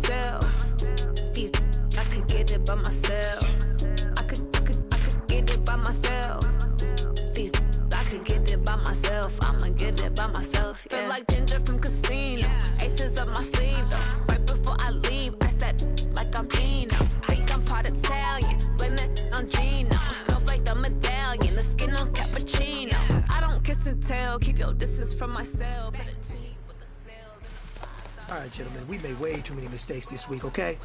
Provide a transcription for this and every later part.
myself. These I could get it by myself. I could get it by myself. These I could get it by myself. I'ma get it by myself. Yeah. Feel like Ginger from Casino. Aces up my sleeve though. Right before I leave, I said like I'm Eno. Think I'm part Italian. Blame it on Gino. Smells like the medallion. The skin on cappuccino. I don't kiss and tell. Keep your distance from myself. All right, gentlemen, we made way too many mistakes this week, okay?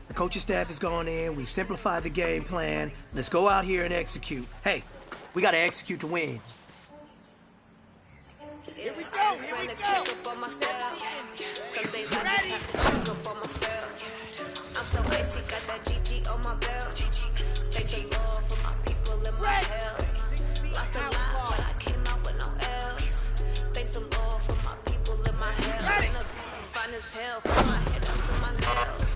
The coaching staff has gone in, we've simplified the game plan. Let's go out here and execute. Hey, we gotta execute to win. Here we go, here we go. Some days I just have to check up on myself. I'm so icy, got that GG on my belt. Thank the Lord for my people in my health. Lost a lot, but I came out with no L's. Thank the Lord for my people in my health. Fine as hell from my head down to my nails.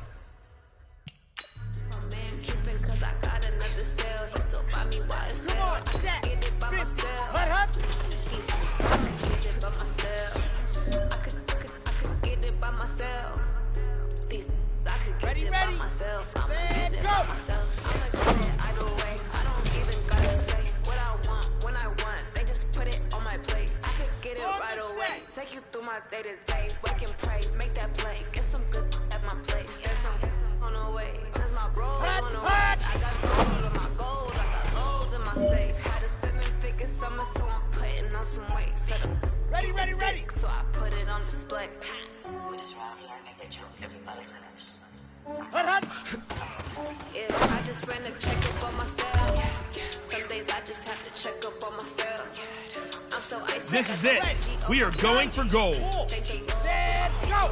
My man tripping cause I got another cell. He still buy me YSL. I can get it by myself. I can get it by myself. I could get it by myself. These I could get it by myself. I'ma get it by myself. I'ma get it either way. I don't even gotta say what I want when I want. They just put it on my plate. I could get it right away. Take you through my day to day. Wake and pray, make that play. Get some good at my place. There's some on the way. Cause my bro on the way. I got stones in my gold. I got loads in my safe. Had a 7-figure summer, so I'm putting on some weight. Set up. Ready. So I put it on display. We just ran learning that everybody lives. Yeah, I just ran a checkup on myself. Some days I just have to check up on myself. I'm so icy. This is it. We are going for gold. Set, go.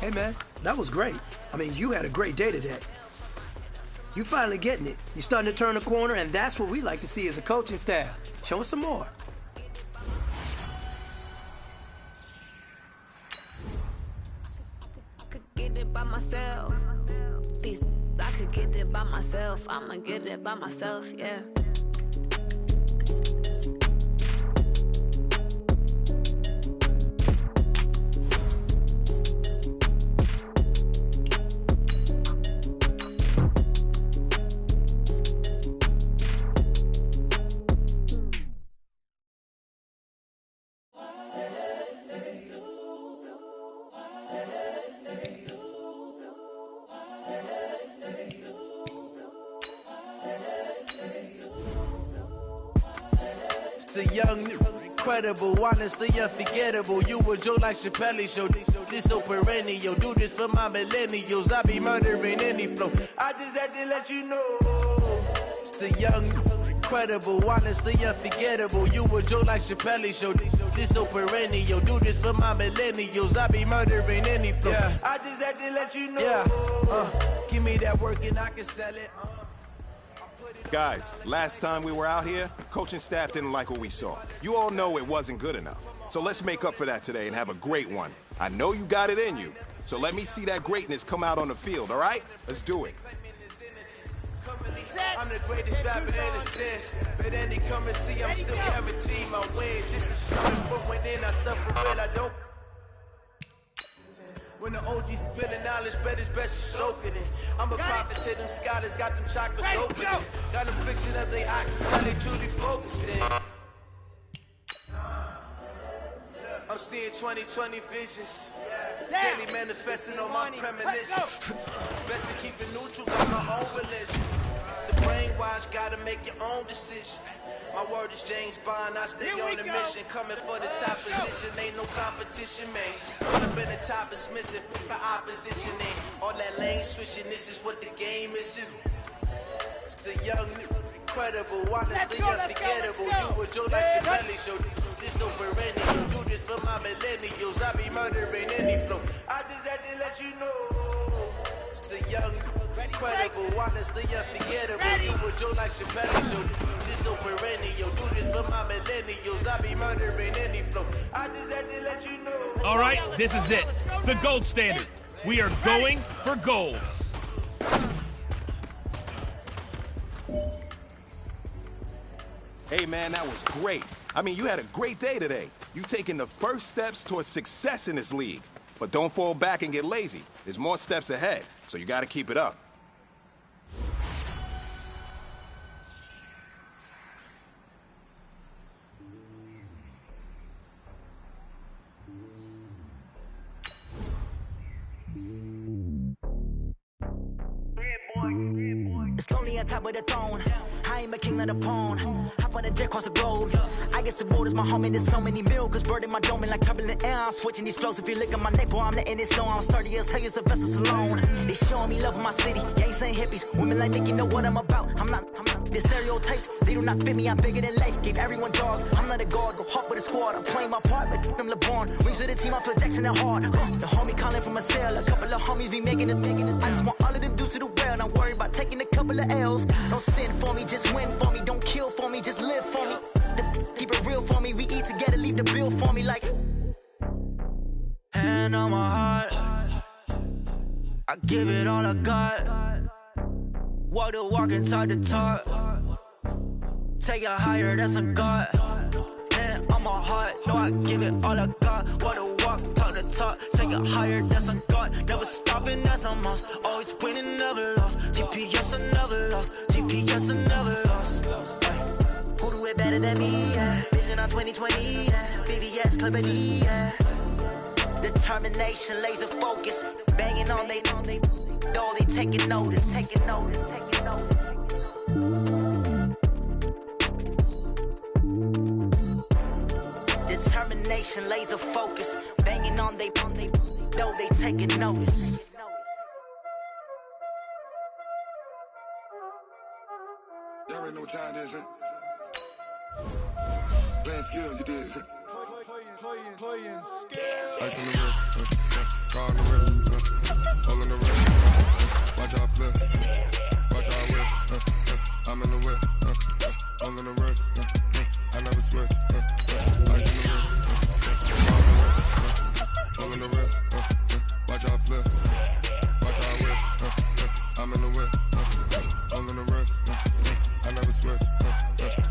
Hey, man, that was great. I mean, you had a great day today. You finally getting it. You're starting to turn the corner, and that's what we like to see as a coaching staff. Show us some more. Get it by myself. These I could get it by myself. I'ma get it by myself, yeah. The young, incredible, honestly unforgettable. You a Joe like Chappelle show. This so perennial. Do this for my millennials. I be murdering any flow. I just had to let you know. It's the young, incredible, honestly unforgettable. You a Joe like Chappelle show. This so perennial. Do this for my millennials. I be murdering any flow. Yeah. I just had to let you know. Yeah. Give me that work and I can sell it. Guys, last time we were out here, coaching staff didn't like what we saw. You all know it wasn't good enough. So let's make up for that today and have a great one. I know you got it in you. So let me see that greatness come out on the field, all right? Let's do it. I'm the greatest rapper in a sense. But then they come and see I'm still guaranteed my wins. This is coming from within. I stuff for real, I don't. When the OG spilling knowledge, bet it's best you soak it in. I'm a prophet to them scholars, got them chocolates open. Got them fixing up they eyes, now they truly focused in. I'm seeing 2020 visions. Daily manifesting on my premonitions. Best to keep it neutral, got my own religion. The brainwash, gotta make your own decision. My word is James Bond, I stay on the mission. Coming for the top position, ain't no competition, man. Put up in the top is missing, the opposition ain't. All that lane switching, this is what the game is. It's the young, incredible, honestly unforgettable. You a Joe like Chappelle show. This so perennial, do this for my millennials. I be murdering any flow. I just had to let you know. It's the young, incredible, honestly unforgettable. You a Joe like Chappelle show. This so perennial, do this for my millennials. I be murdering any flow. I just had to let you know. All right, this is it. The gold standard. We are going for gold. Hey, man, that was great. I mean, you had a great day today. You've taken the first steps towards success in this league. But don't fall back and get lazy. There's more steps ahead, so you gotta keep it up. It's lonely on top of the throne. I ain't a king of the pawn. Hop on a jet across the globe. I guess the road is my home and there's so many milk. Bird in my dome and like turbulent air. I'm switching these flows. If you look at my neck, boy, I'm letting it slow. I'm sturdy as hell as a vessel alone. They showing me love in my city. Gangsta hippies. Women like Nick, you know what I'm about. I'm not. The stereotypes, they do not fit me. I'm bigger than life. Gave everyone dogs. I'm not a guard. Go hard with a squad. I'm playing my part, but I'm LeBron. Wings of the team, I feel Jackson and hard. The homie calling from a cell. A couple of homies be making it. I just want all of them dudes to the well. Not worried about taking a couple of L's. Don't sin for me, just win for me. Don't kill for me, just live for me. Keep it real for me. We eat together, leave the bill for me like. Hand on my heart, I give it all I got. Walk the walk and talk the talk. Take it higher, that's a God. Hand on my heart, no, I give it all I got. Walk the walk, talk the talk. Take it higher, that's a God. Never stopping, that's a must. Always winning, never lost. GPS, I never lost. GPS, I never lost. Who do it better than me? Yeah. Vision on 2020. Yeah. VVS, Clarity. Yeah. Determination, laser focus. Banging on they door, they taking notice. Taking notice, taking notice. Determination, laser focus. Banging on they door, they taking notice. Y'all already know what time it is, huh? Playing skills, you did. Playing skills. Ice on the wrist, car on the wrist, all on the wrist. Watch out flip, watch out whip. I'm in the whip, all on the wrist. I never switch. Ice on the wrist, car on the wrist, all on the wrist. Watch out flip, watch out whip. I'm in the whip, all on the wrist. I never switch.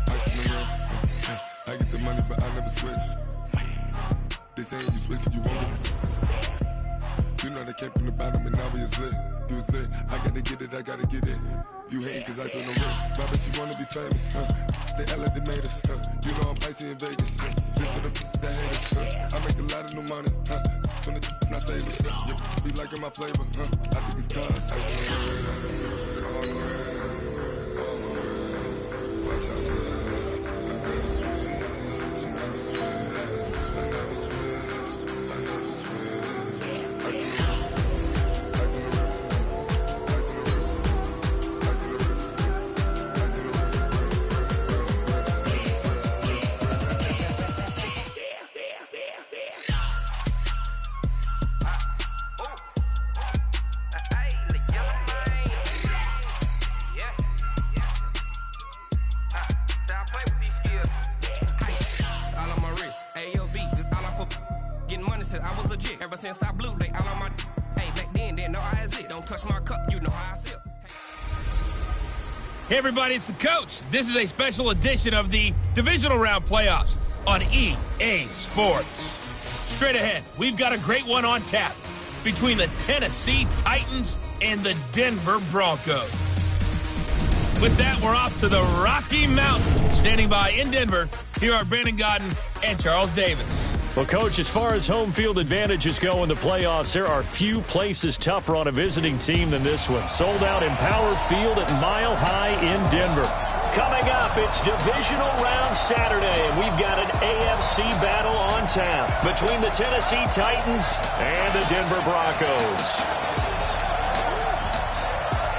Ice on the wrist. I get the money, but I never switch. They saying you switch, you won't get it. You know they came from the bottom and now we is lit. You was lit, I gotta get it, I gotta get it. You hating cause I told no wrist. But I bet you wanna be famous, They act like they made us, You know I'm icy in Vegas, This for the that hate us, I make a lot of new money, When the not savers, You be liking my flavor, I think it's cause I told no wrist. All the wrist, all the wrist. Watch out for this. I never switch, I never switch. I never switch, I never switch. Ice in the wrist, ice in the wrist, ice in the wrist, ice in the wrist, ice in the wrist, I was legit. Ever since I blew, they all on my. Hey, back then, didn't know I exist. Don't touch my cup, you know how I sip. Hey, everybody, it's the coach. This is a special edition of the Divisional Round Playoffs on EA Sports. Straight ahead, we've got a great one on tap between the Tennessee Titans and the Denver Broncos. With that, we're off to the Rocky Mountain. Standing by in Denver, here are Brandon Gaudin and Charles Davis. Well, Coach, as far as home field advantages go in the playoffs, there are few places tougher on a visiting team than this one. Sold out Empower Field at Mile High in Denver. Coming up, it's Divisional Round Saturday, and we've got an AFC battle on tap between the Tennessee Titans and the Denver Broncos.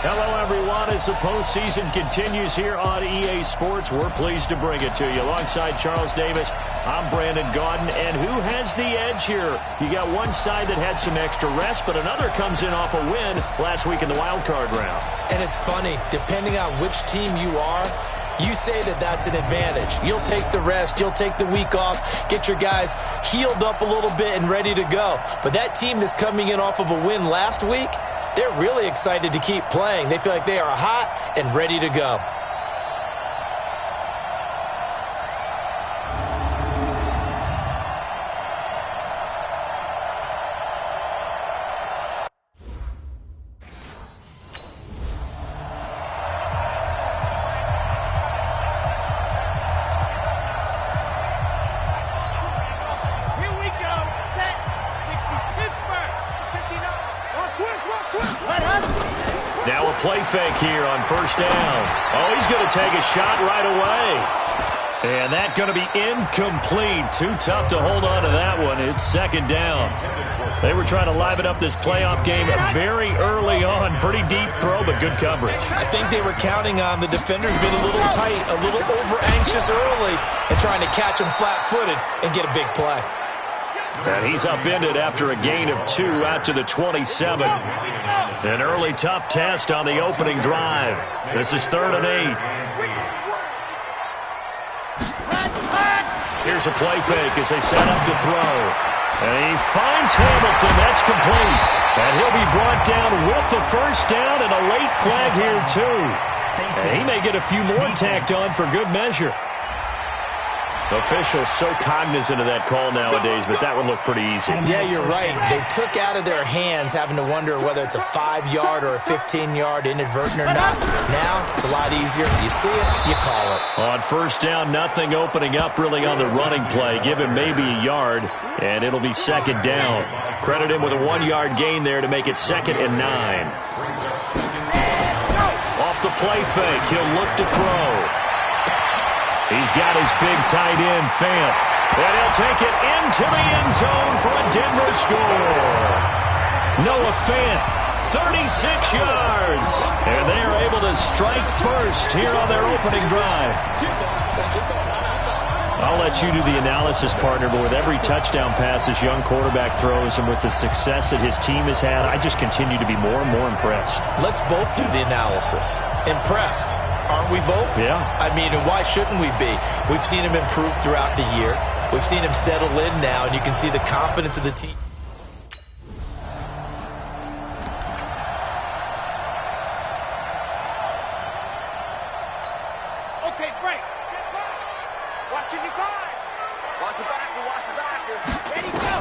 Hello, everyone. As the postseason continues here on EA Sports, we're pleased to bring it to you. Alongside Charles Davis, I'm Brandon Gaudin. And who has the edge here? You got one side that had some extra rest, but another comes in off a win last week in the wild card round. And it's funny, depending on which team you are, you say that that's an advantage. You'll take the rest, you'll take the week off, get your guys healed up a little bit and ready to go. But that team that's coming in off of a win last week, they're really excited to keep playing. They feel like they are hot and ready to go. play fake here on first down. Oh, he's going to take a shot right away. And that's going to be incomplete. Too tough to hold on to that one. It's second down. They were trying to liven up this playoff game very early on. Pretty deep throw, but good coverage. I think they were counting on the defenders being a little tight, a little over-anxious early, and trying to catch him flat-footed and get a big play. And he's upended after a gain of 2 out to the 27. An early tough test on the opening drive. This is 3rd and 8. Here's a play fake as they set up to throw. And he finds Hamilton. That's complete. And he'll be brought down with the first down and a late flag here, too. And he may get a few more tacked on for good measure. Officials so cognizant of that call nowadays, but that would look pretty easy. Yeah, you're right. They took out of their hands having to wonder whether it's a 5-yard or a 15-yard inadvertent or not. Now, it's a lot easier. You see it, you call it. On first down, nothing opening up really on the running play. Give him maybe a yard, and it'll be second down. Credit him with a 1-yard gain there to make it 2nd and 9. Off the play fake, he'll look to throw. He's got his big tight end, Fant. And he'll take it into the end zone for a Denver score. Noah Fant, 36 yards. And they're able to strike first here on their opening drive. I'll let you do the analysis, partner, but with every touchdown pass this young quarterback throws and with the success that his team has had, I just continue to be more and more impressed. Let's both do the analysis. Impressed. Aren't we both? Yeah. I mean, and why shouldn't we be? We've seen him improve throughout the year. We've seen him settle in now, and you can see the confidence of the team. Okay, break. Watching your guard. Watch the backer, watch the backer. Ready, go.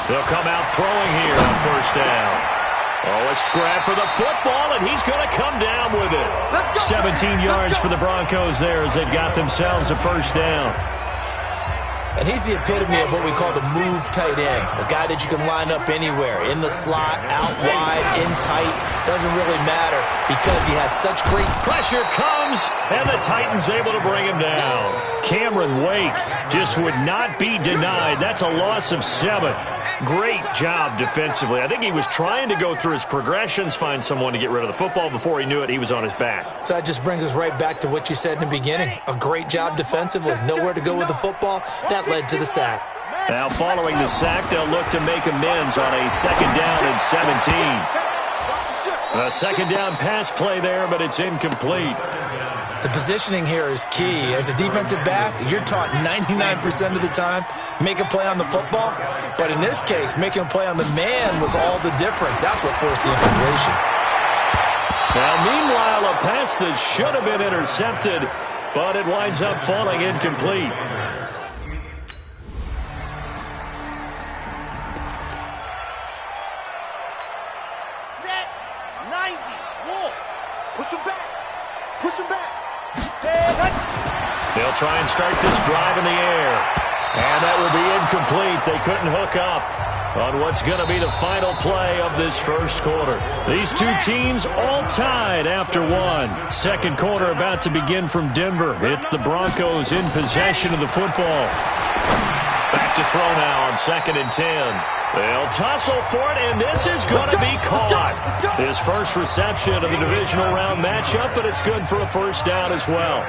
They'll come out throwing here on first down. Oh, a scrap for the football, and he's going to come down with it. 17 yards for the Broncos there as they've got themselves a first down. And he's the epitome of what we call the move tight end, a guy that you can line up anywhere, in the slot, out wide, in tight, doesn't really matter because he has such great pressure comes, and the Titans able to bring him down. Cameron Wake just would not be denied. That's a loss of 7. Great job defensively. I think he was trying to go through his progressions, find someone to get rid of the football. Before he knew it, he was on his back. So that just brings us right back to what you said in the beginning. A great job defensively. Nowhere to go with the football. That led to the sack. Now following the sack, they'll look to make amends on a 2nd down and 17. A 2nd down pass play there, but it's incomplete. The positioning here is key. As a defensive back, you're taught 99% of the time, make a play on the football. But in this case, making a play on the man was all the difference. That's what forced the incompletion. Now, meanwhile, a pass that should have been intercepted, but it winds up falling incomplete. Set, 90, Wolf. Push him back. Push him back. They'll try and start this drive in the air. And that will be incomplete. They couldn't hook up on what's going to be the final play of this first quarter. These two teams all tied after 1. Second quarter about to begin from Denver. It's the Broncos in possession of the football. Back to throw now on 2nd and 10. They'll tussle for it, and this is going to be caught. His first reception of the divisional round matchup, but it's good for a first down as well.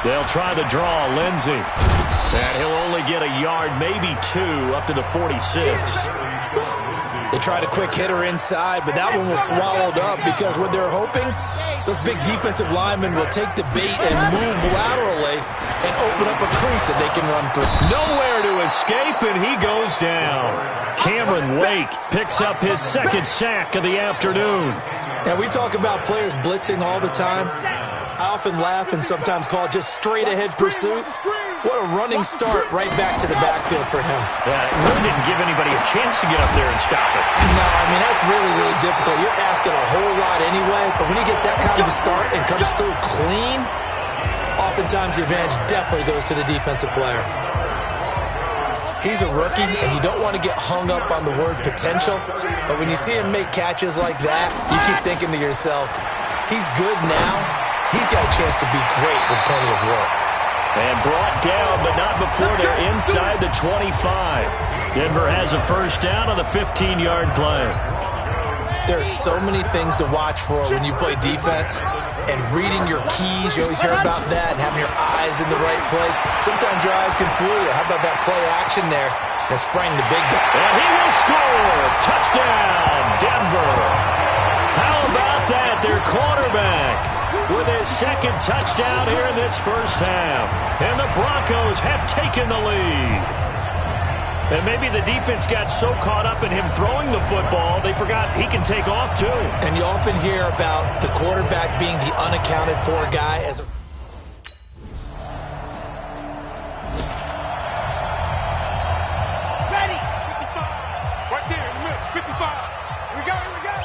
They'll try the draw, Lindsey. And he'll only get a yard, maybe 2, up to the 46. They tried a quick hitter inside, but that one was swallowed up because what they're hoping, those big defensive linemen will take the bait and move laterally and open up a crease that they can run through. Nowhere to escape, and he goes down. Cameron Wake picks up his 2nd sack of the afternoon. Now, we talk about players blitzing all the time. I often laugh and sometimes call it just straight-ahead pursuit. What a running start right back to the backfield for him. Yeah, it really didn't give anybody a chance to get up there and stop it. No, I mean, that's really, really difficult. You're asking a whole lot anyway, but when he gets that kind of a start and comes through clean, oftentimes the advantage definitely goes to the defensive player. He's a rookie, and you don't want to get hung up on the word potential, but when you see him make catches like that, you keep thinking to yourself, he's good now. He's got a chance to be great with plenty of work. And brought down, but not before they're inside the 25. Denver has a first down on the 15-yard play. There are so many things to watch for when you play defense. And reading your keys, you always hear about that, and having your eyes in the right place. Sometimes your eyes can fool you. How about that play action there? And sprang the big guy. And he will score. Touchdown, Denver. How about that? Their quarterback with his second touchdown here in this first half. And the Broncos have taken the lead. And maybe the defense got so caught up in him throwing the football, they forgot he can take off too. And you often hear about the quarterback being the unaccounted for guy. Ready! 55. Right there in the mix. 55. Here we go, here we go.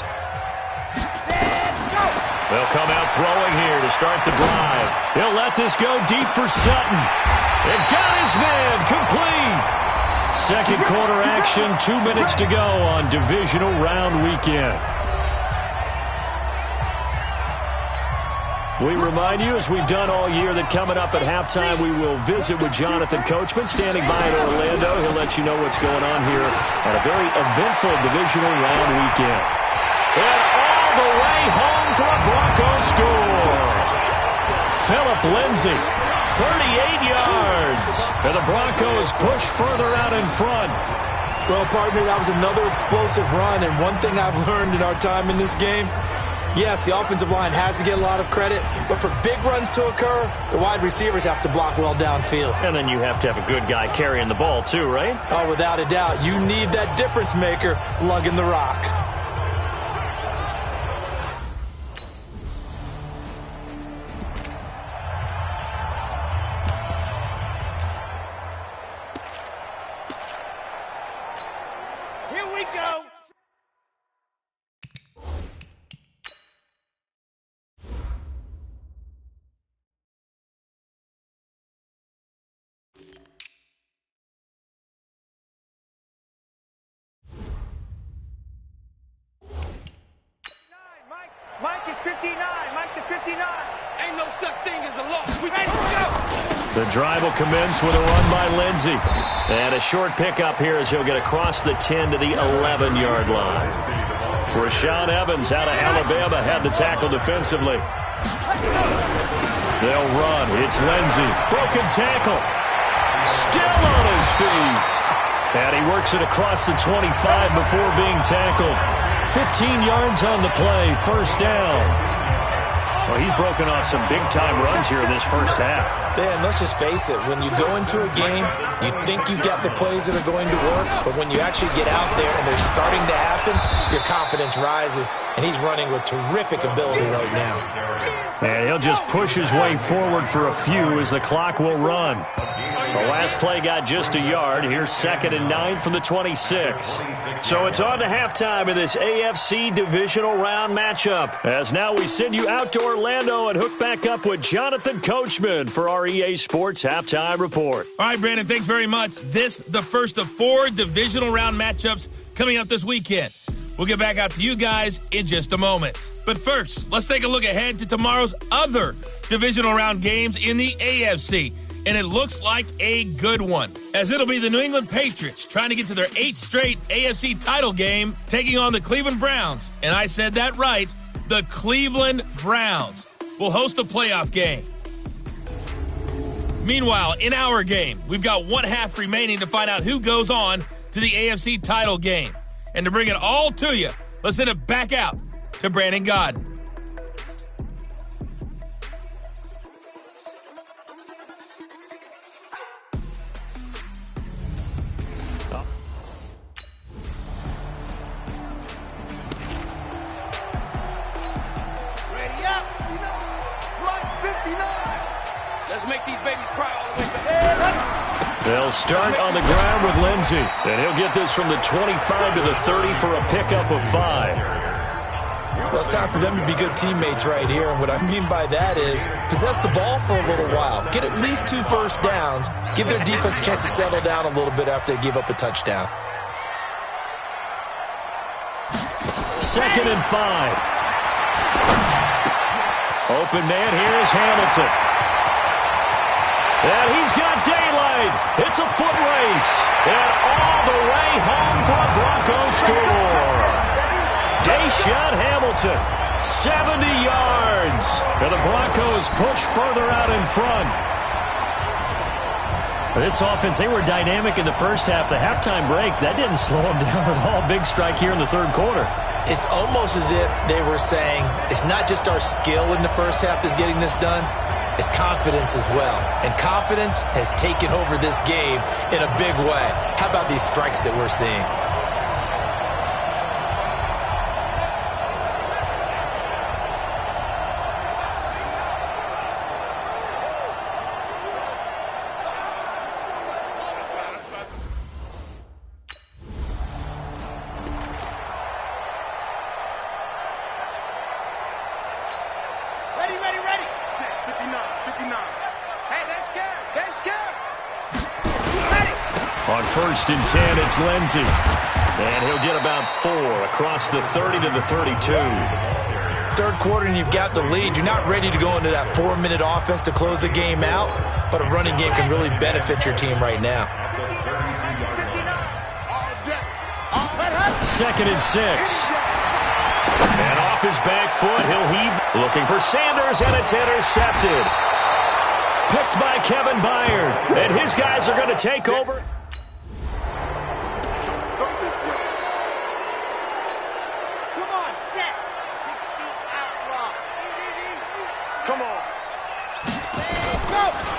Set, go! They'll come out throwing here to start the drive. He'll let this go deep for Sutton. And got his man complete. Second quarter action, 2 minutes to go on divisional round weekend. We remind you, as we've done all year, that coming up at halftime, we will visit with Jonathan Coachman, standing by in Orlando. He'll let you know what's going on here at a very eventful divisional round weekend. And all the way home for a Broncos score. Phillip Lindsay. 38 yards. And the Broncos push further out in front. Well, partner, that was another explosive run. And one thing I've learned in our time in this game, yes, the offensive line has to get a lot of credit, but for big runs to occur, the wide receivers have to block well downfield. And then you have to have a good guy carrying the ball too, right? Oh, without a doubt. You need that difference maker lugging the rock. Mike is 59. Mike to 59. Ain't no such thing as a loss. We ready to go. The drive will commence with a run by Lindsay. And a short pickup here as he'll get across the 10 to the 11-yard line. Rashaan Evans out of Alabama had the tackle defensively. They'll run. It's Lindsay. Broken tackle. Still on his feet. And he works it across the 25 before being tackled. 15 yards on the play, first down. Well, he's broken off some big-time runs here in this first half. Yeah, and let's just face it. When you go into a game, you think you've got the plays that are going to work, but when you actually get out there and they're starting to happen, your confidence rises, and he's running with terrific ability right now. And he'll just push his way forward for a few as the clock will run. The last play got just a yard. Here's 2nd and 9 from the 26. So it's on to halftime of this AFC divisional round matchup. As now we send you out to Orlando and hook back up with Jonathan Coachman for our EA Sports Halftime Report. All right, Brandon, thanks very much. This the first of 4 divisional round matchups coming up this weekend. We'll get back out to you guys in just a moment. But first, let's take a look ahead to tomorrow's other divisional round games in the AFC. And it looks like a good one, as it'll be the New England Patriots trying to get to their 8th straight AFC title game, taking on the Cleveland Browns. And I said that right, the Cleveland Browns will host a playoff game. Meanwhile, in our game, we've got 1 half remaining to find out who goes on to the AFC title game. And to bring it all to you, let's send it back out to Brandon Gaudin. They'll start on the ground with Lindsay, and he'll get this from the 25 to the 30 for a pickup of 5. Well, it's time for them to be good teammates right here, and what I mean by that is possess the ball for a little while, get at least 2 first downs, Give their defense a chance to settle down a little bit after they give up a touchdown. 2nd and 5. Open man here is Hamilton. And he's got daylight. It's a foot race. And all the way home for a Broncos score. Deshaun Hamilton, 70 yards. And the Broncos push further out in front. This offense, they were dynamic in the first half. The halftime break, that didn't slow them down at all. Big strike here in the third quarter. It's almost as if they were saying, it's not just our skill in the first half that's getting this done, it's confidence as well. And confidence has taken over this game in a big way. How about these strikes that we're seeing? On 1st and 10, it's Lindsey. And he'll get about 4 across the 30 to the 32. Third quarter and you've got the lead. You're not ready to go into that 4-minute offense to close the game out, but a running game can really benefit your team right now. 2nd and 6. And off his back foot, he'll heave. Looking for Sanders, and it's intercepted. Picked by Kevin Byard. And his guys are going to take over.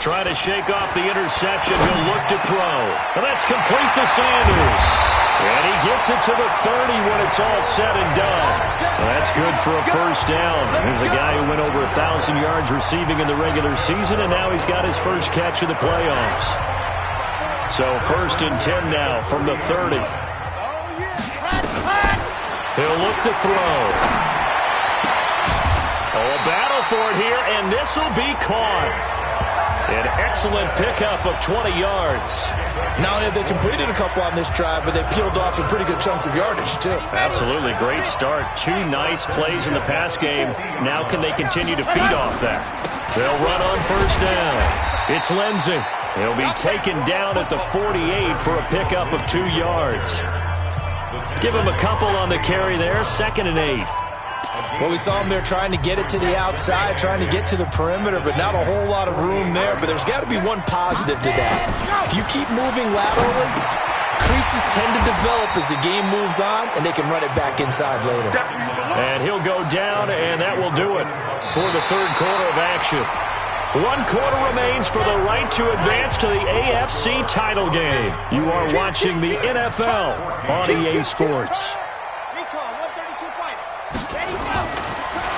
Trying to shake off the interception. He'll look to throw. And that's complete to Sanders. And he gets it to the 30 when it's all said and done. Well, that's good for a first down. Here's a guy who went over 1,000 yards receiving in the regular season, and now he's got his first catch of the playoffs. So 1st and 10 now from the 30. He'll look to throw. Oh, a battle for it here, and this will be caught. An excellent pickup of 20 yards. Not only have they completed a couple on this drive, but they peeled off some pretty good chunks of yardage, too. Absolutely. Great start. 2 nice plays in the pass game. Now can they continue to feed off that? They'll run on 1st down. It's Lindsey. He'll be taken down at the 48 for a pickup of 2 yards. Give him a couple on the carry there. 2nd and 8. Well, we saw him there trying to get it to the outside, trying to get to the perimeter, but not a whole lot of room there. But there's got to be one positive to that. If you keep moving laterally, creases tend to develop as the game moves on, and they can run it back inside later. And he'll go down, and that will do it for the third quarter of action. 1 quarter remains for the right to advance to the AFC title game. You are watching the NFL on EA Sports.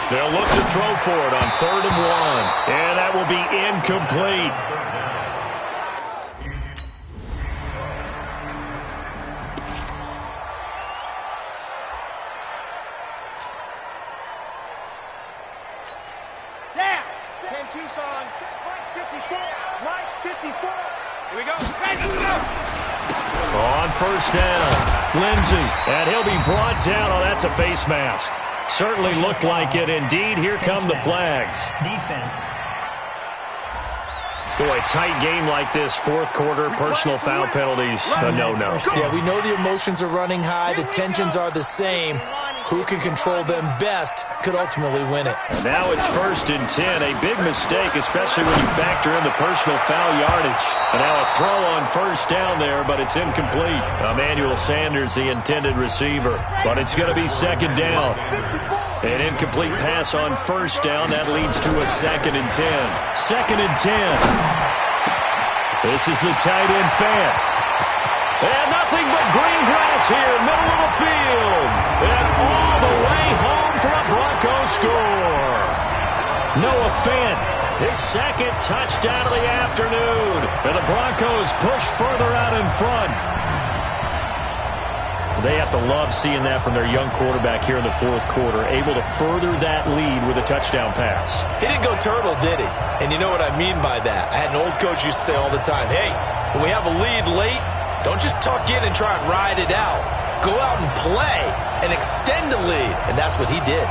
They'll look to throw for it on 3rd and 1. And that will be incomplete. Down. 10 Tucson. Right 54. Right 54. Here we go. Right, here we go. On 1st down, Lindsey. And he'll be brought down. Oh, that's a face mask. Certainly looked like it. Indeed, here come the flags. Defense. Boy, tight game like this, 4th quarter, personal foul penalties, a no-no. Yeah, we know the emotions are running high. The tensions are the same. Who can control them best could ultimately win it. And now it's 1st and 10. A big mistake, especially when you factor in the personal foul yardage. And now a throw on 1st down there, but it's incomplete. Emmanuel Sanders, the intended receiver. But it's going to be 2nd down. An incomplete pass on 1st down. That leads to a 2nd and 10. 2nd and 10. This is the tight end fan. And nothing but green grass here, middle of the field. And all the way home for a Broncos score. Noah Fant, his 2nd touchdown of the afternoon. And the Broncos push further out in front. They have to love seeing that from their young quarterback here in the fourth quarter, able to further that lead with a touchdown pass. He didn't go turtle, did he? And you know what I mean by that. I had an old coach used to say all the time, hey, when we have a lead late, don't just tuck in and try and ride it out. Go out and play and extend the lead. And that's what he did.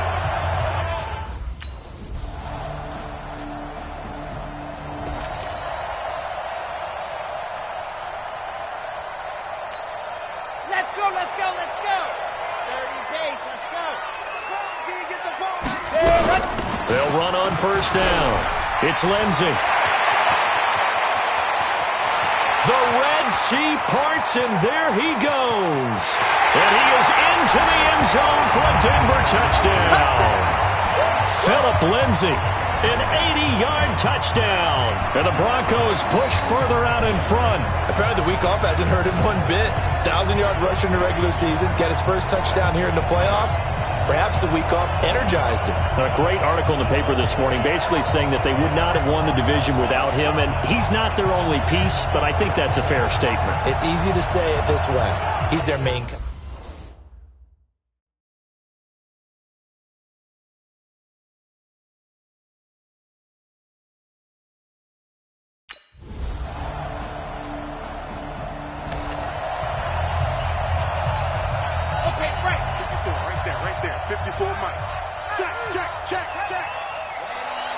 Let's go, let's go, let's go. 30 pace, let's go. Can you get the ball? They'll run on first down. It's Lindsey. The Red Sea parts, and there he goes. And he is into the end zone for a Denver touchdown. Philip Lindsey, an 80-yard touchdown. And the Broncos push further out in front. Apparently the week off hasn't hurt him one bit. 1,000-yard rush in the regular season. Got his first touchdown here in the playoffs. Perhaps the week off energized him. A great article in the paper this morning basically saying that they would not have won the division without him, and he's not their only piece, but I think that's a fair statement. It's easy to say it this way. He's their main guy.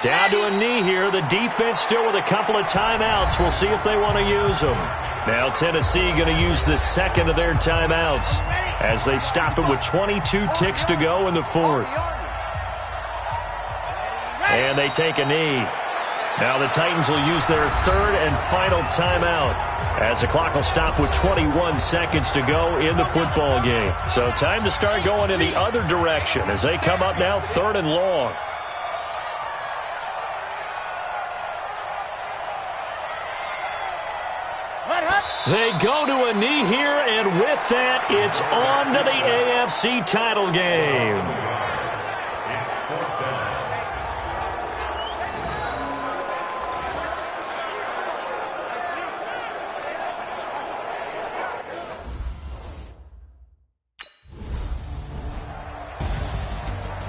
Down to a knee here. The defense still with a couple of timeouts. We'll see if they want to use them. Now Tennessee going to use the second of their timeouts as they stop it with 22 ticks to go in the fourth. And they take a knee. Now the Titans will use their third and final timeout as the clock will stop with 21 seconds to go in the football game. So time to start going in the other direction as they come up now third and long. They go to a knee here, and with that, it's on to the AFC title game.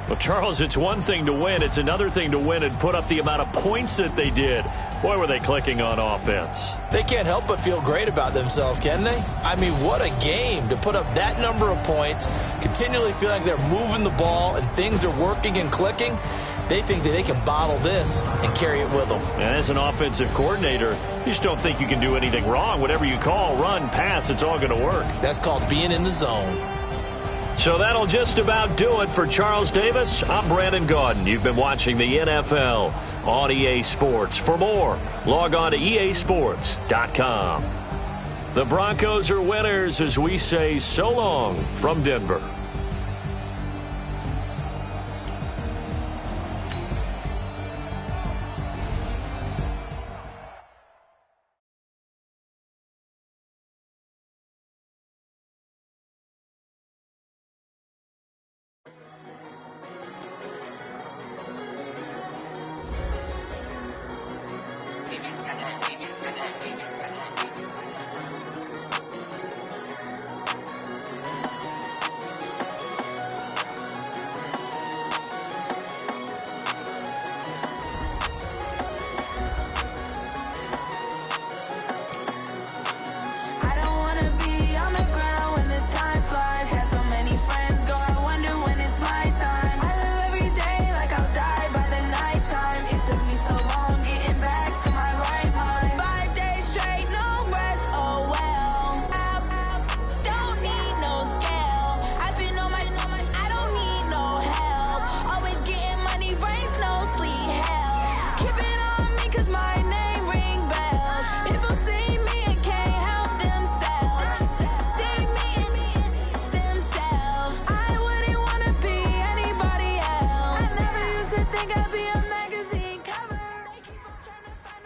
Well, Charles, it's one thing to win. It's another thing to win and put up the amount of points that they did. Boy, were they clicking on offense. They can't help but feel great about themselves, can they? I mean, what a game to put up that number of points, continually feel like they're moving the ball and things are working and clicking. They think that they can bottle this and carry it with them. And as an offensive coordinator, you just don't think you can do anything wrong. Whatever you call, run, pass, it's all going to work. That's called being in the zone. So that'll just about do it for Charles Davis. I'm Brandon Gaudin. You've been watching the NFL on EA Sports. For more, log on to easports.com. The Broncos are winners as we say so long from Denver.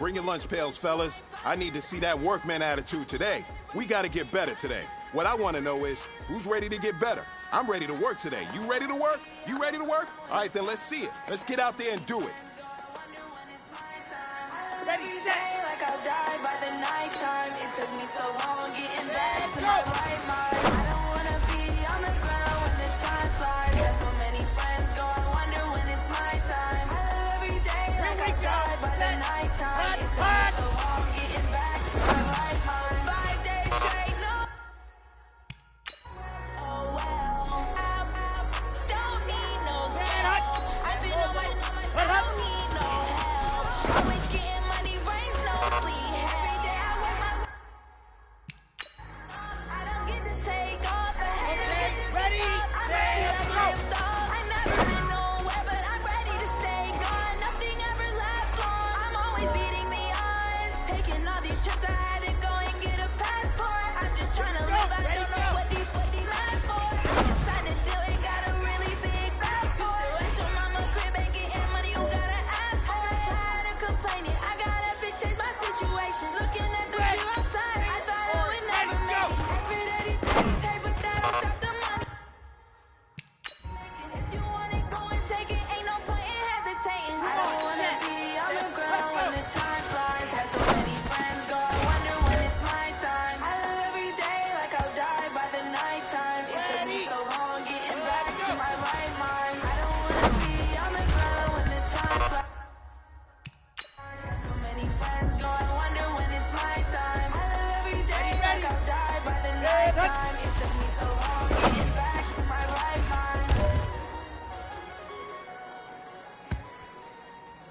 Bring your lunch pails, fellas. I need to see that workman attitude today. We got to get better today. What I want to know is, who's ready to get better? I'm ready to work today. You ready to work? You ready to work? All right, then let's see it. Let's get out there and do it. Ready, set. Like I'll die by the nighttime. It took me so long getting back to my right mind. I don't wanna be time. It took me so long to get back to my right mind.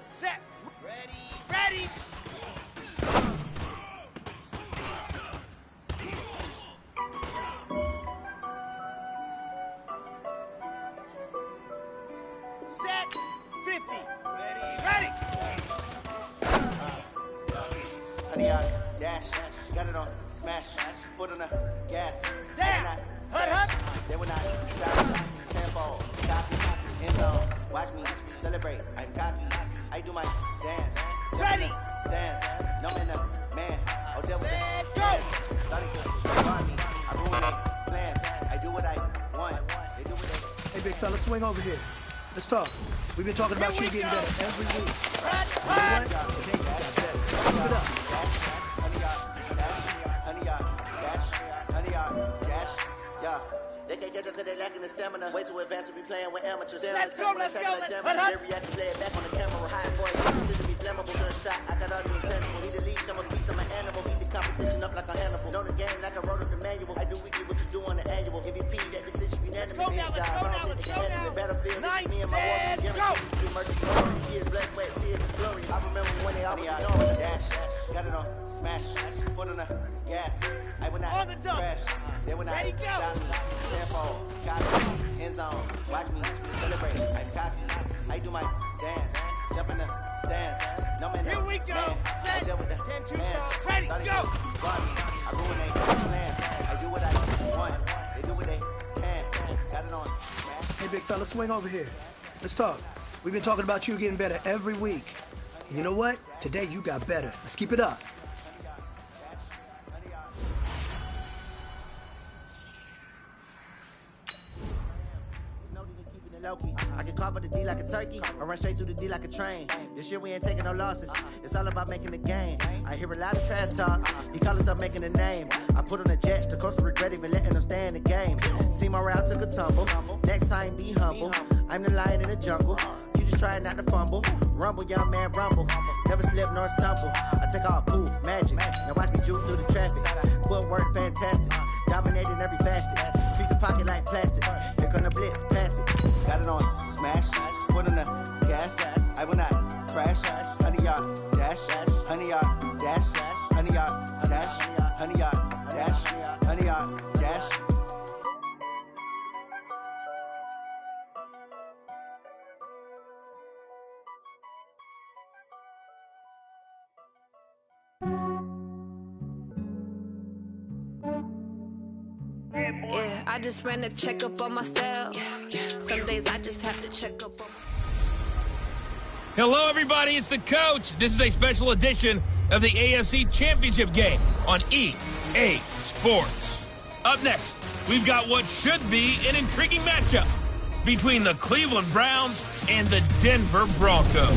Set. Ready. Set. 50. Ready. Honey, I dash, got it on, smash, foot on the gas. Down. Hut. They will not stop. Tempo, copy, end zone. Watch me celebrate. I'm cocky. I do my dance. Ready. Stance. No man, man. Oh, devil. Go. Thought he could find me. I ruin their plans. I do what I want. They do what they. Hey, big fella, swing over here. Let's talk. We've been talking about you getting better every week. Hut. Today you got better. Keep it up. Yeah. They can't catch up cause they lacking the stamina. Way too advanced to be playing with amateurs. Let's go. They react to play it back on the camera. Hot boy, consider me flammable. Sure shot, I got all the intangible. He the lead, I'm a piece of my animal. Eat the competition up like a Hannibal. Know the game like I wrote up the manual. I do weekly what you do on the annual. MVP, that decision unanimous. Let's go now. Battlefield, Nice. me and my war, Go. do mercy, glory, years, black, sweat, tears, glory. I remember when they always know the dash. Got it on, smash, foot on the gas. I will not On the dump. crash. They will not Ready, go. stop me. Tempo, copy, end zone. Watch me celebrate. I'm cocky. I do my dance. Jump in the stands. No man, Here we go. Set. I deal with the 10-2 man. start. Ready, Thought he go. could guard me. I ruin their plans. I do what I want. They do what they can. Got it on. Hey, big fella, swing over here. Let's talk. We've been talking about you getting better every week. And you know what? Today you got better. Let's keep it up. I can carve up the D like a turkey, or run straight through the D like a train. This year we ain't taking no losses. It's all about making the game. I hear a lot of trash talk. He call us up making a name. I put on the Jets, the coach will regret even letting them stay in the game. Team morale took a tumble. Next time be humble. I'm the lion in the jungle. You just trying not to fumble. Rumble, young man, rumble. Never slip nor stumble. I take off, poof, magic. Now watch me juke through the traffic. Footwork fantastic. Dominating every facet. Treat the pocket like plastic. Here come the blitz, pass it. Got it on, smash. Foot on the gas. I will not crash. Honey yard, dash. Honey yard, dash. Honey yard, dash. Honey yard, dash. Honey yard, dash. Yeah, I just ran a checkup on myself. Some days I just have to check up on Hello, everybody. It's the coach. This is a special edition of the AFC Championship game on EA Sports. Up next, we've got what should be an intriguing matchup between the Cleveland Browns and the Denver Broncos.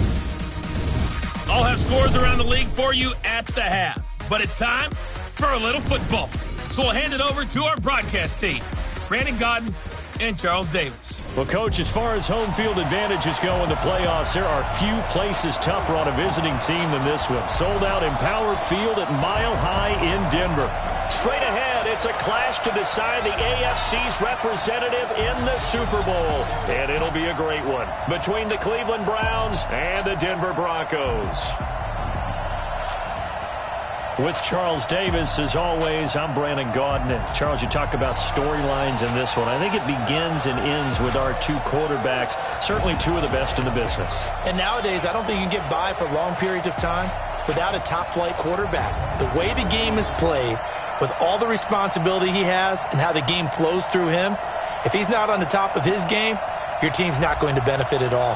I'll have scores around the league for you at the half, but it's time for a little football. So we'll hand it over to our broadcast team, Brandon Gaudin and Charles Davis. Well, Coach, as far as home field advantages go in the playoffs, there are few places tougher on a visiting team than this one. Sold out Empower Field at Mile High in Denver. Straight ahead, it's a clash to decide the AFC's representative in the Super Bowl. And it'll be a great one between the Cleveland Browns and the Denver Broncos. With Charles Davis, as always, I'm Brandon Gaudin. Charles, you talk about storylines in this one. I think it begins and ends with our two quarterbacks, certainly two of the best in the business. And nowadays, I don't think you can get by for long periods of time without a top-flight quarterback. The way the game is played, with all the responsibility he has and how the game flows through him, if he's not on the top of his game, your team's not going to benefit at all.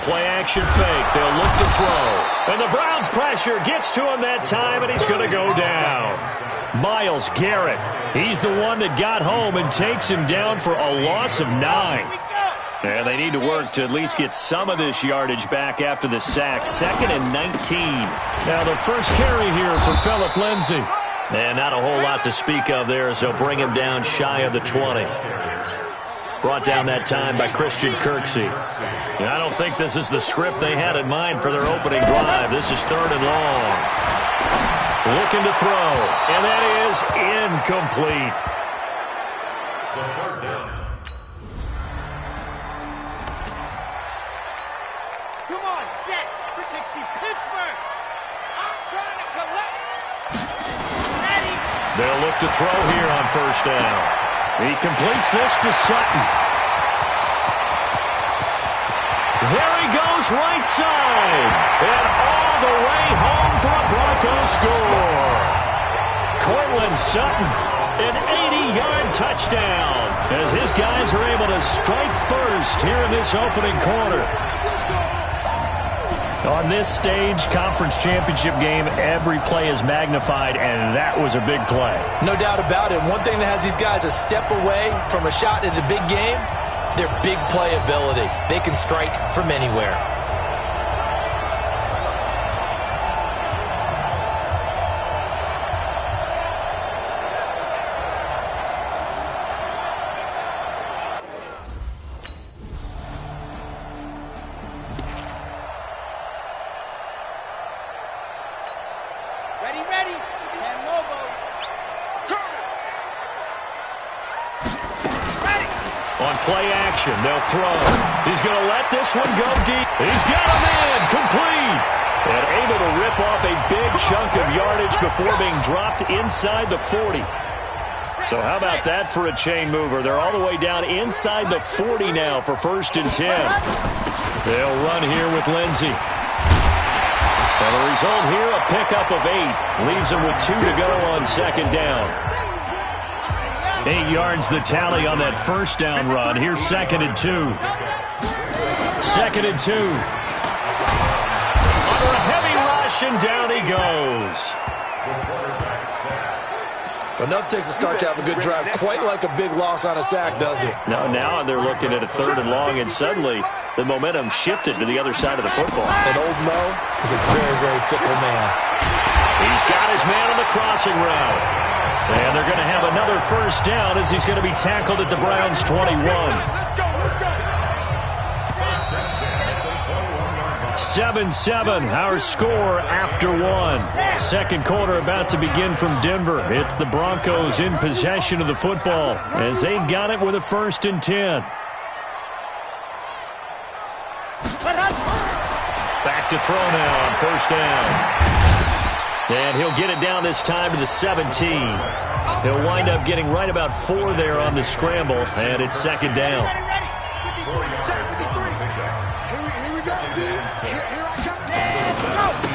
Play-action fake. They'll look to throw. And the Browns' pressure gets to him that time, and he's going to go down. Myles Garrett. He's the one that got home and takes him down for a loss of 9. And they need to work to at least get some of this yardage back after the sack. 2nd and 19. Now the first carry here for Phillip Lindsay. And not a whole lot to speak of there as they'll bring him down shy of the 20. Brought down that time by Christian Kirksey. And I don't think this is the script they had in mind for their opening drive. This is 3rd and long. Looking to throw, and that is incomplete. Come on, set for 60, Pittsburgh. I'm trying to collect. Ready. They'll look to throw here on 1st down. He completes this to Sutton. There he goes right side. And all the way home for a Broncos score. Courtland Sutton, an 80-yard touchdown as his guys are able to strike first here in this opening quarter. On this stage, conference championship game, every play is magnified, and that was a big play. No doubt about it. One thing that has these guys a step away from a shot at a big game, their big play ability. They can strike from anywhere. Ready. And Lobo. Ready. On play action, they'll throw. He's going to let this one go deep. He's got him in, complete. And able to rip off a big chunk of yardage before being dropped inside the 40. So how about that for a chain mover? They're all the way down inside the 40 now for 1st and 10. They'll run here with Lindsay. And the result here, a pickup of 8. Leaves them with 2 to go on 2nd down. 8 yards the tally on that 1st down run. Here's 2nd and 2. 2nd and 2. Under a heavy rush, and down he goes. Enough takes a start to have a good drive. Quite like a big loss on a sack, does it? No, now they're looking at a 3rd and long, and suddenly the momentum shifted to the other side of the football. And old Mo is a very, very fickle man. He's got his man on the crossing route. And they're going to have another 1st down as he's going to be tackled at the Browns' 21. 7-7, our score after 1. 2nd quarter about to begin from Denver. It's the Broncos in possession of the football as they've got it with a 1st and 10. Back to throw now on 1st down. And he'll get it down this time to the 17. He'll wind up getting right about 4 there on the scramble, and it's 2nd down.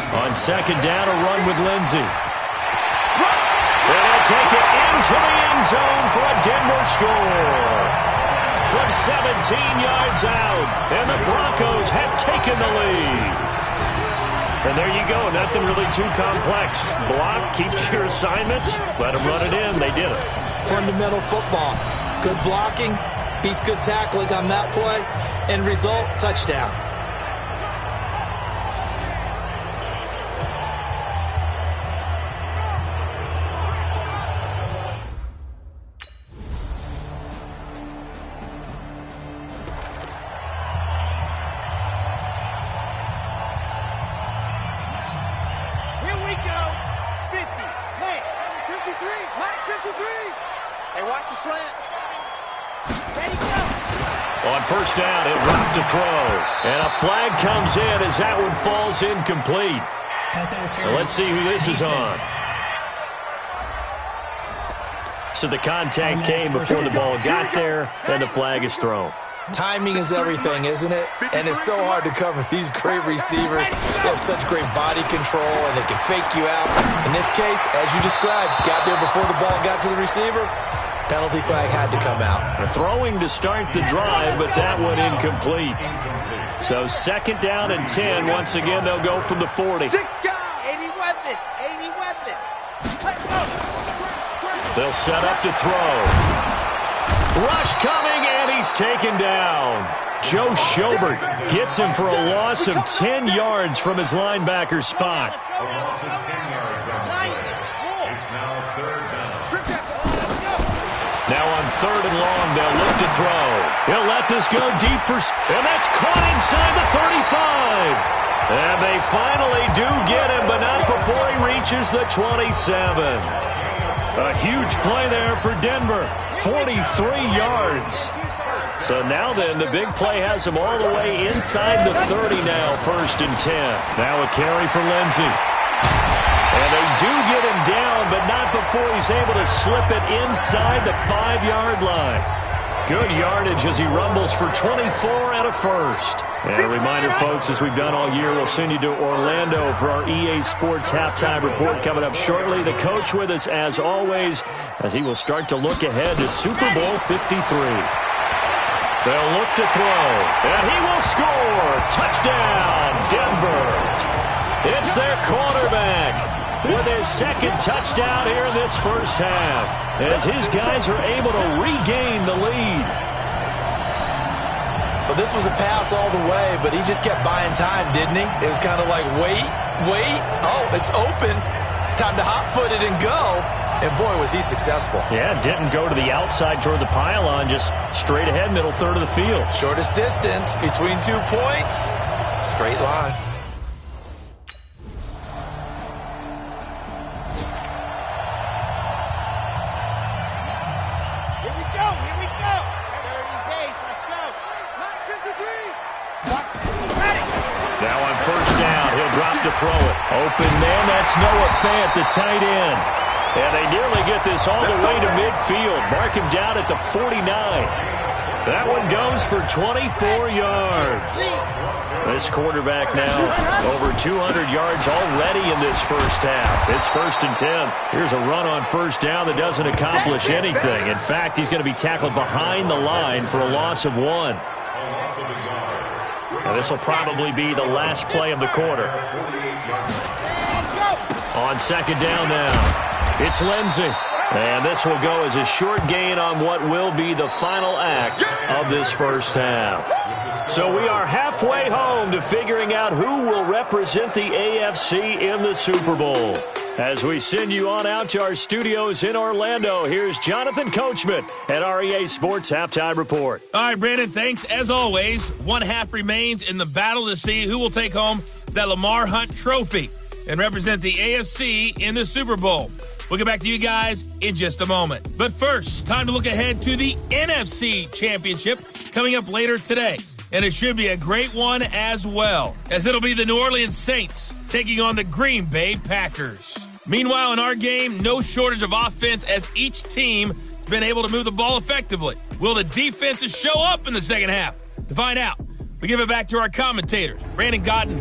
On 2nd down, a run with Lindsay. And he'll take it into the end zone for a Denver score. From 17 yards out, and the Broncos have taken the lead. And there you go, nothing really too complex. Block, keep to your assignments, let them run it in. They did it. Fundamental football. Good blocking, beats good tackling on that play. End result, touchdown. On 1st down, he'll drop to throw. And a flag comes in as that one falls incomplete. Now let's see who this is on. So the contact came before the ball got there, and the flag is thrown. Timing is everything, isn't it? And it's so hard to cover these great receivers. They have such great body control, and they can fake you out. In this case, as you described, got there before the ball got to the receiver. Penalty flag had to come out. They're throwing to start the drive, but that one incomplete. So 2nd down and 10. Once again, they'll go from the 40. 80 weapon. Let's go. They'll set up to throw. Rush coming, and he's taken down. Joe Schobert gets him for a loss of 10 yards from his linebacker spot. Now on 3rd and long, they'll look to throw. He'll let this go deep and that's caught inside the 35. And they finally do get him, but not before he reaches the 27. A huge play there for Denver, 43 yards. So now then, the big play has him all the way inside the 30 now, 1st and 10. Now a carry for Lindsey. And they do get him down, but not before he's able to slip it inside the 5-yard line. Good yardage as he rumbles for 24 and a first. And a reminder, folks, as we've done all year, we'll send you to Orlando for our EA Sports Halftime Report coming up shortly. The coach with us, as always, as he will start to look ahead to Super Bowl 53. They'll look to throw, and he will score. Touchdown, Denver. It's their quarterback with his 2nd touchdown here in this first half, as his guys are able to regain the lead. Well, this was a pass all the way, but he just kept buying time, didn't he? It was kind of like, wait. Oh, it's open. Time to hot-foot it and go. And, boy, was he successful. Yeah, didn't go to the outside toward the pylon, just straight ahead, middle third of the field. Shortest distance between 2 points. Straight line. To throw it. Open man, that's Noah Fant, the tight end. And they nearly get this all the way to midfield. Mark him down at the 49. That one goes for 24 yards. This quarterback now over 200 yards already in this first half. It's 1st and 10. Here's a run on 1st down that doesn't accomplish anything. In fact, he's going to be tackled behind the line for a loss of 1. Now, this will probably be the last play of the quarter. On 2nd down now, it's Lindsey. And this will go as a short gain on what will be the final act of this first half. So we are halfway home to figuring out who will represent the AFC in the Super Bowl. As we send you on out to our studios in Orlando, here's Jonathan Coachman at REA Sports Halftime Report. All right, Brandon, thanks. As always, 1 half remains in the battle to see who will take home that Lamar Hunt trophy and represent the AFC in the Super Bowl. We'll get back to you guys in just a moment. But first, time to look ahead to the NFC Championship coming up later today. And it should be a great one as well, as it'll be the New Orleans Saints taking on the Green Bay Packers. Meanwhile, in our game, no shortage of offense as each team has been able to move the ball effectively. Will the defenses show up in the second half? To find out, we give it back to our commentators, Brandon Gaudin.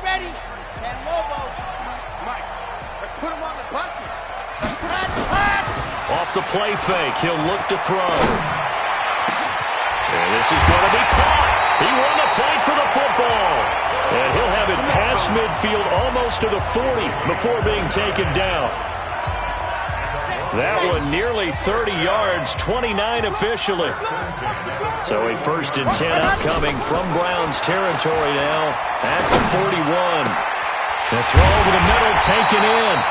Ready. And Lobo. Mike, let's put him on the buses. Off the play fake, he'll look to throw. And this is going to be caught. He won the fight for the football. And he'll have it past midfield almost to the 40 before being taken down. That one nearly 30 yards, 29 officially. So a 1st and 10 upcoming from Browns territory now at the 41. The throw over the middle taken in.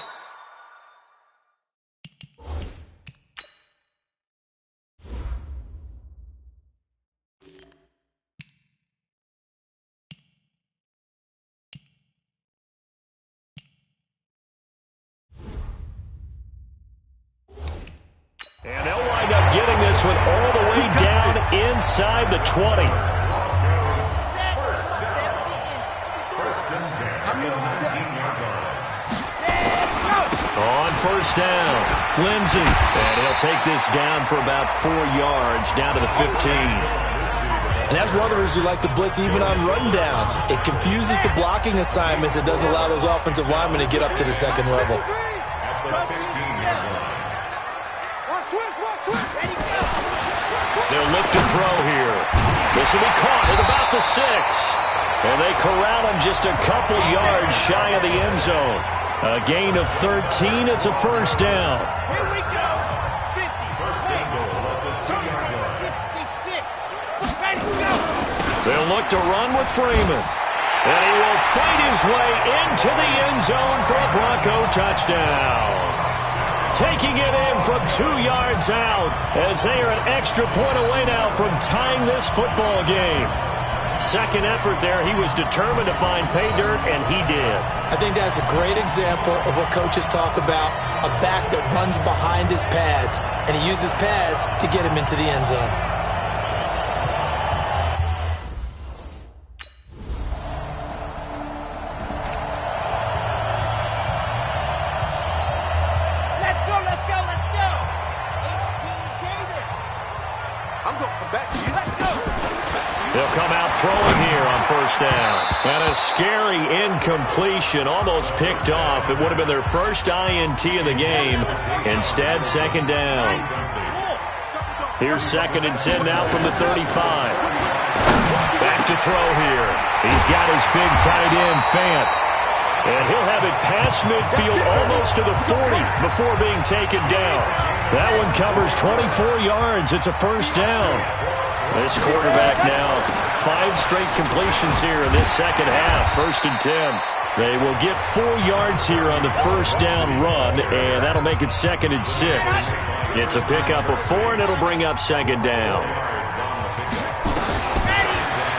And they'll wind up getting this one all the way down inside the 20. On 1st down, Lindsey. And he'll take this down for about 4 yards, down to the 15. And that's one of the reasons we like to blitz even on rundowns. It confuses the blocking assignments. It doesn't allow those offensive linemen to get up to the second level. They'll look to throw here. This will be caught at about the 6. And they corral him just a couple yards shy of the end zone. A gain of 13. It's a first down. Here we go. 50. 66. Ready to go. They'll look to run with Freeman. And he will fight his way into the end zone for a Bronco touchdown. Taking it in from 2 yards out as they are an extra point away now from tying this football game. Second effort there, he was determined to find pay dirt, and he did. I think that's a great example of what coaches talk about, a back that runs behind his pads, and he uses pads to get him into the end zone. Let's go, let's go, let's go. 18 David. I'm going back to you. Let's go. They'll come out throwing here on first down. And a scary incompletion, almost picked off. It would have been their first INT of the game. Instead, second down. Here's 2nd and 10 now from the 35. Back to throw here. He's got his big tight end, Fant. And he'll have it past midfield almost to the 40 before being taken down. That one covers 24 yards. It's a first down. This quarterback now, 5 straight completions here in this second half. 1st and 10. They will get 4 yards here on the first down run, and that'll make it 2nd and 6. It's a pickup of 4, and it'll bring up second down.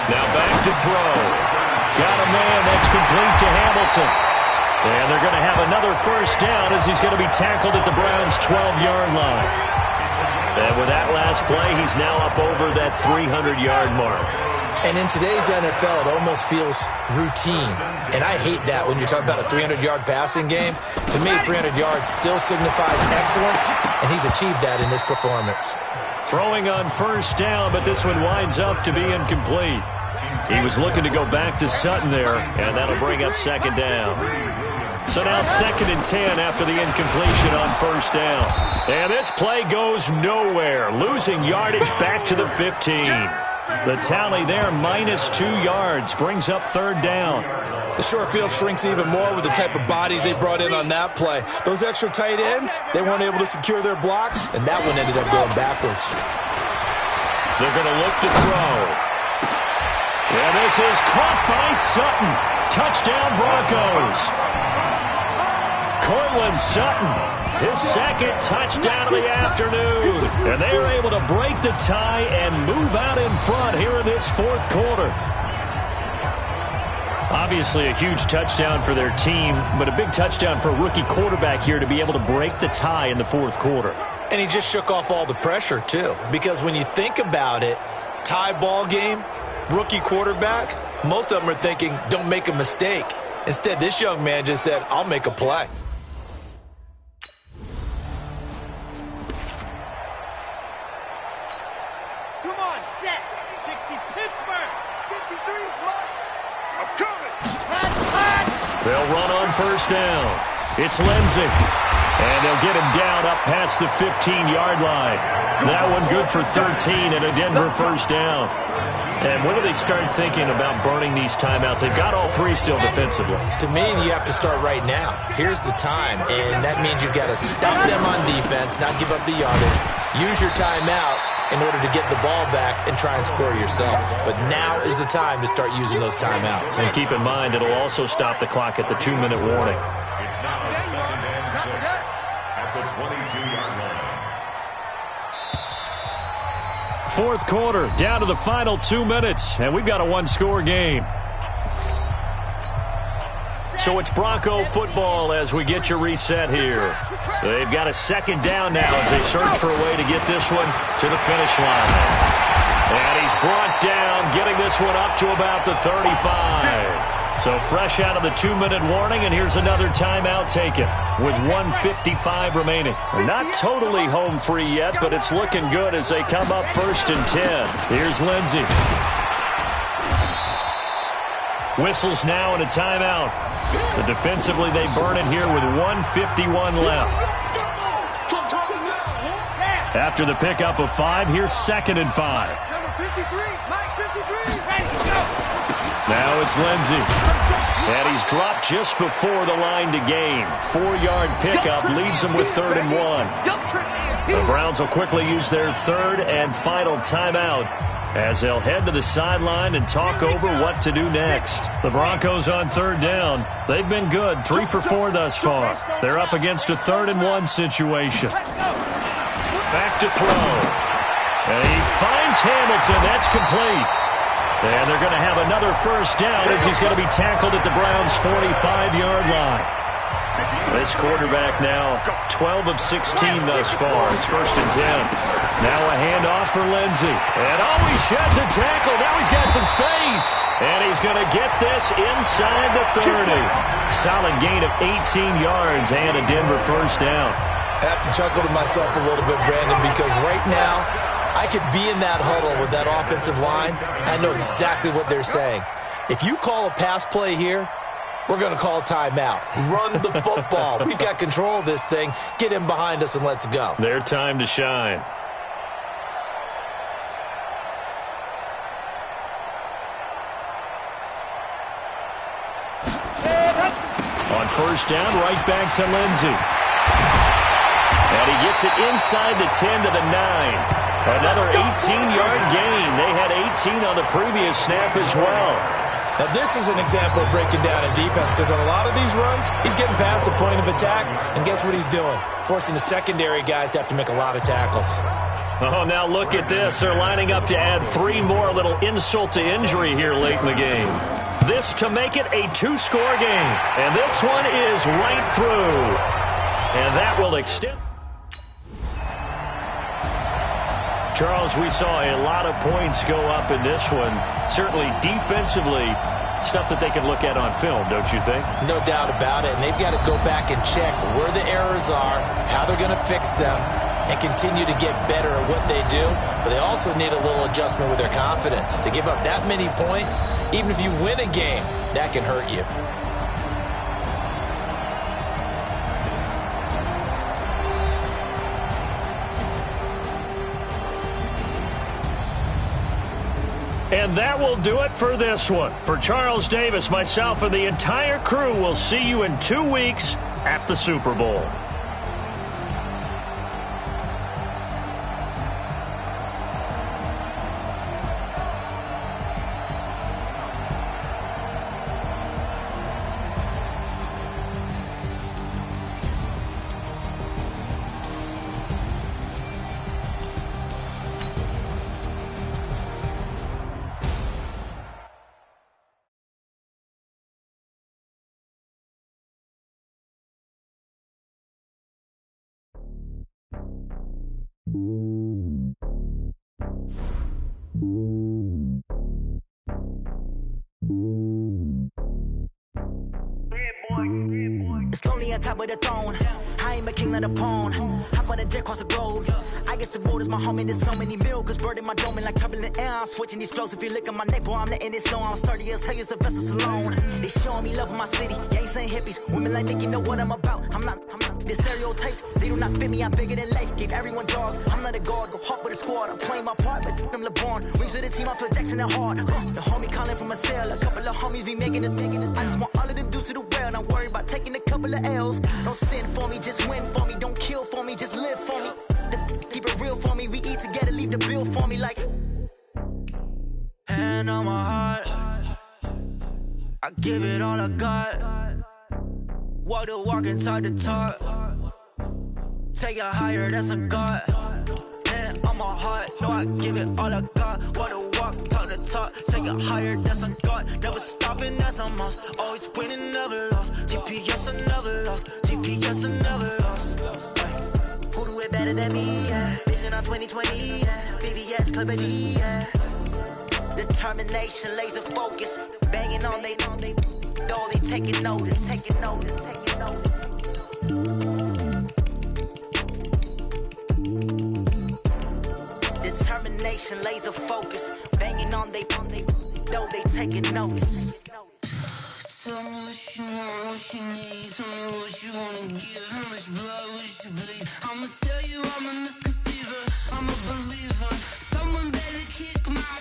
Now back to throw. Got a man that's complete to Hamilton. And they're going to have another first down as he's going to be tackled at the Browns' 12-yard line. And with that last play, he's now up over that 300-yard mark. And in today's NFL, it almost feels routine. And I hate that when you're talking about a 300-yard passing game. To me, 300 yards still signifies excellence, and he's achieved that in this performance. Throwing on first down, but this one winds up to be incomplete. He was looking to go back to Sutton there, and that'll bring up second down. So now 2nd and 10 after the incompletion on first down. And this play goes nowhere, losing yardage back to the 15. The tally there, -2 yards, brings up 3rd down. The short field shrinks even more with the type of bodies they brought in on that play. Those extra tight ends, they weren't able to secure their blocks, and that one ended up going backwards. They're going to look to throw. And this is caught by Sutton. Touchdown Broncos. Cortland Sutton, his 2nd touchdown of the afternoon. And they are able to break the tie and move out in front here in this 4th quarter. Obviously a huge touchdown for their team, but a big touchdown for a rookie quarterback here to be able to break the tie in the 4th quarter. And he just shook off all the pressure, too. Because when you think about it, tie ball game, rookie quarterback, most of them are thinking, don't make a mistake. Instead, this young man just said, I'll make a play. Come on, set. 60 Pittsburgh. 53 block. I'm coming. Hot. They'll run on first down. It's Lindsay. And they'll get him down up past the 15-yard line. That one good for 13 and a Denver first down. And when do they start thinking about burning these timeouts? They've got all 3 still defensively. To me, you have to start right now. Here's the time, and that means you've got to stop them on defense, not give up the yardage. Use your timeouts in order to get the ball back and try and score yourself. But now is the time to start using those timeouts. And keep in mind, it'll also stop the clock at the 2-minute warning. It's now 2nd and 6 at the 22-yard line. 4th quarter, down to the final 2 minutes, and we've got a 1-score game. So it's Bronco football as we get you reset here. They've got a 2nd down now as they search for a way to get this one to the finish line. And he's brought down, getting this one up to about the 35. So fresh out of the 2-minute warning, and here's another timeout taken with 1:55 remaining. Not totally home free yet, but it's looking good as they come up 1st and 10. Here's Lindsay. Whistles now and a timeout. So defensively, they burn it here with 1:51 left. After the pickup of 5, here's 2nd and 5. 53, Mike 53, ready, go! Now it's Lindsey. And he's dropped just before the line to gain. 4-yard pickup leaves him with 3rd and 1. The Browns will quickly use their 3rd and final timeout as they'll head to the sideline and talk over what to do next. The Broncos on 3rd down. They've been good, 3 for 4 thus far. They're up against a 3rd and 1 situation. Back to throw. And he finds Hamilton. That's complete. And they're going to have another 1st down as he's going to be tackled at the Browns' 45-yard line. This quarterback now 12 of 16 thus far. It's 1st and 10. Now a handoff for Lindsey. And he sheds a tackle. Now he's got some space. And he's going to get this inside the 30. Solid gain of 18 yards and a Denver 1st down. I have to chuckle to myself a little bit, Brandon, because right now I could be in that huddle with that offensive line. I know exactly what they're saying. If you call a pass play here, we're going to call a timeout. Run the football. We've got control of this thing. Get in behind us and let's go. Their time to shine. On 1st down, right back to Lindsey. And he gets it inside the 10 to the 9. Another 18-yard gain. They had 18 on the previous snap as well. Now, this is an example of breaking down in defense because on a lot of these runs, he's getting past the point of attack, and guess what he's doing? Forcing the secondary guys to have to make a lot of tackles. Oh, now look at this. They're lining up to add 3 more, a little insult to injury here late in the game. This to make it a 2-score game. And this one is right through. And that will extend. Charles, we saw a lot of points go up in this one. Certainly defensively, stuff that they can look at on film, don't you think? No doubt about it. And they've got to go back and check where the errors are, how they're going to fix them, and continue to get better at what they do. But they also need a little adjustment with their confidence. To give up that many points, even if you win a game, that can hurt you. And that will do it for this one. For Charles Davis, myself, and the entire crew, we'll see you in 2 weeks at the Super Bowl. It's lonely on top of the throne. I ain't a king of the pawn. Hop on a jet across the globe. I guess the road is my home and there's so many miracles burning my dome like turbulent air. I'm switching these flows. If you look at my neck, boy, I'm letting it slow. I'm sturdy as hell, as a vessel alone. They showing me love in my city. Gangs ain't hippies. Women like Nick, you know what I'm about. I'm not the stereotypes. They do not fit me. I'm bigger than life. Gave everyone jobs. I'm not a guard. Go hard with a squad. I'm playing my part, but them LeBron. Rings to the team. I feel Jackson and hard. The homie calling from a cell. A couple of homies be making it. I just want all of them dudes to the well. Not worried about taking a couple of L's. Don't sin for me, just win for me. Don't kill for me, just live for me. Keep it real for me. We eat together, leave the bill for me like. Hand on my heart, I give it all I got. Walk the walk inside the talk. Take it higher, that's a God. Hand on my heart, no, I give it all I got. Walk the walk, talk the talk. Take it higher, that's a God. Never stopping, that's a must. Always winning, never lost. GPS, I never lost. GPS, I never lost. Who do it better than me? Yeah. Vision on 2020. Yeah. VVS, Clarity. Yeah. Determination, laser focus. Banging on they door, they taking notice. Taking notice. Taking notice. Determination, laser focus. Banging on they door, they taking notice. Tell me what you want, what you need. Tell me what you wanna give. How much blood would you bleed? I'ma tell you I'm a misconceiver. I'm a believer. Someone better kick my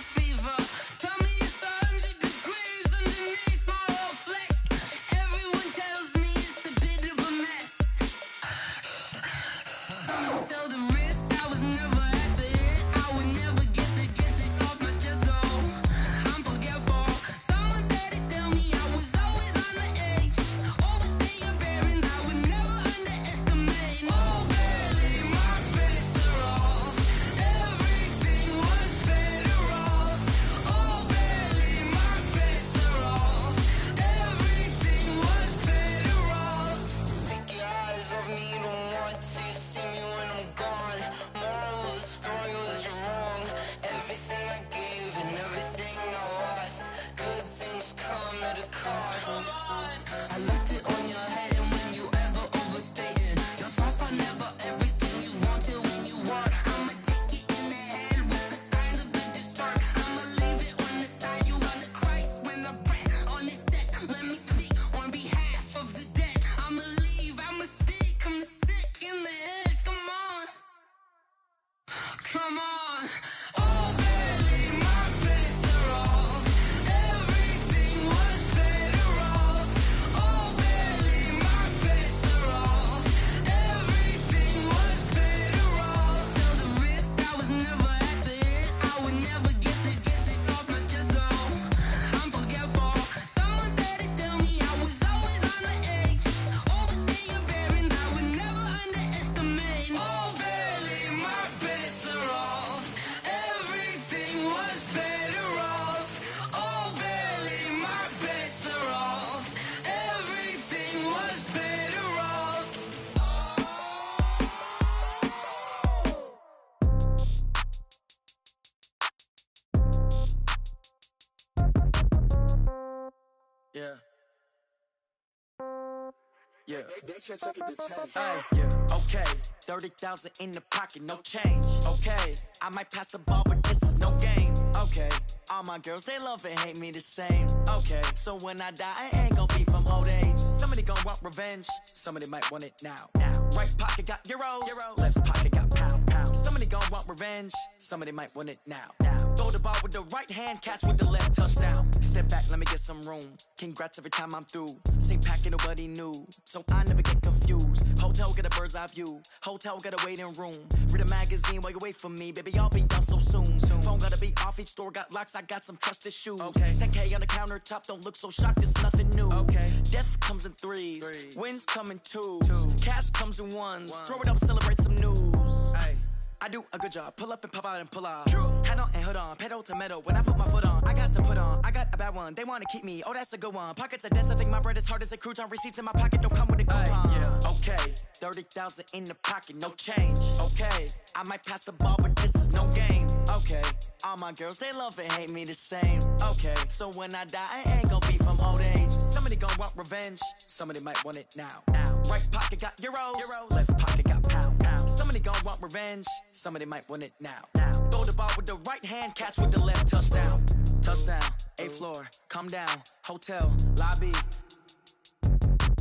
Yeah. Yeah. Hey, yeah. Okay, 30,000 in the pocket, no change. Okay, I might pass the ball, but this is no game. Okay, all my girls, they love and hate me the same. Okay, so when I die, I ain't gon' be from old age. Somebody gon' want revenge, somebody might want it now. Right pocket got euros, left pocket got pound. Somebody gon' want revenge, somebody might want it now. Throw the ball with the right hand, catch with the left, touchdown. Step back, let me get some room. Congrats every time I'm through. Same packet, nobody knew, so I never get confused. Hotel get a bird's eye view, hotel got a waiting room. Read a magazine while you wait for me, baby, I'll be done so soon. Phone gotta be off, each store got locks, I got some trusted shoes. 10K on the countertop, don't look so shocked, it's nothing new. Death comes in threes, wins come in twos, cash comes in ones. Throw it up, celebrate some news. I do a good job, pull up and pop out and pull off. Hat on and hood on, pedal to metal. When I put my foot on, I got to put on. I got a bad one, they wanna keep me, oh that's a good one. Pockets are dense, I think my bread is hard as a crouton. Receipts in my pocket don't come with a coupon. Okay, 30,000 in the pocket, no change. Okay, I might pass the ball, but this is no game. Okay, all my girls, they love and hate me the same. Okay, so when I die, I ain't gon' be from old age. Somebody gon' want revenge, somebody might want it now. Right pocket got euros, left pocket got pound. Somebody gon' want revenge, somebody might want it now. Throw the ball with the right hand, catch with the left, touchdown. Touchdown, 8th floor, come down, hotel, lobby.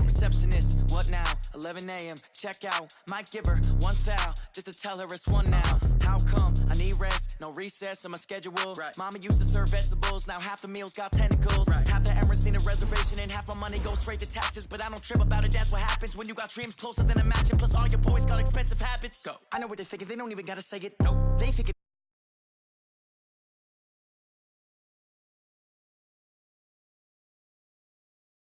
Receptionist, what now? 11 a.m., check out. Might give her one foul, just to tell her it's one now. How come? I need rest, no recess in my schedule. Mama used to serve vegetables, now half the meals got tentacles. Half the errands need a reservation and half my money goes straight to taxes. But I don't trip about it, that's what happens when you got dreams closer than a match. And plus all your boys got expensive habits. I know what they're thinking, they don't even gotta say it. Nope, they thinking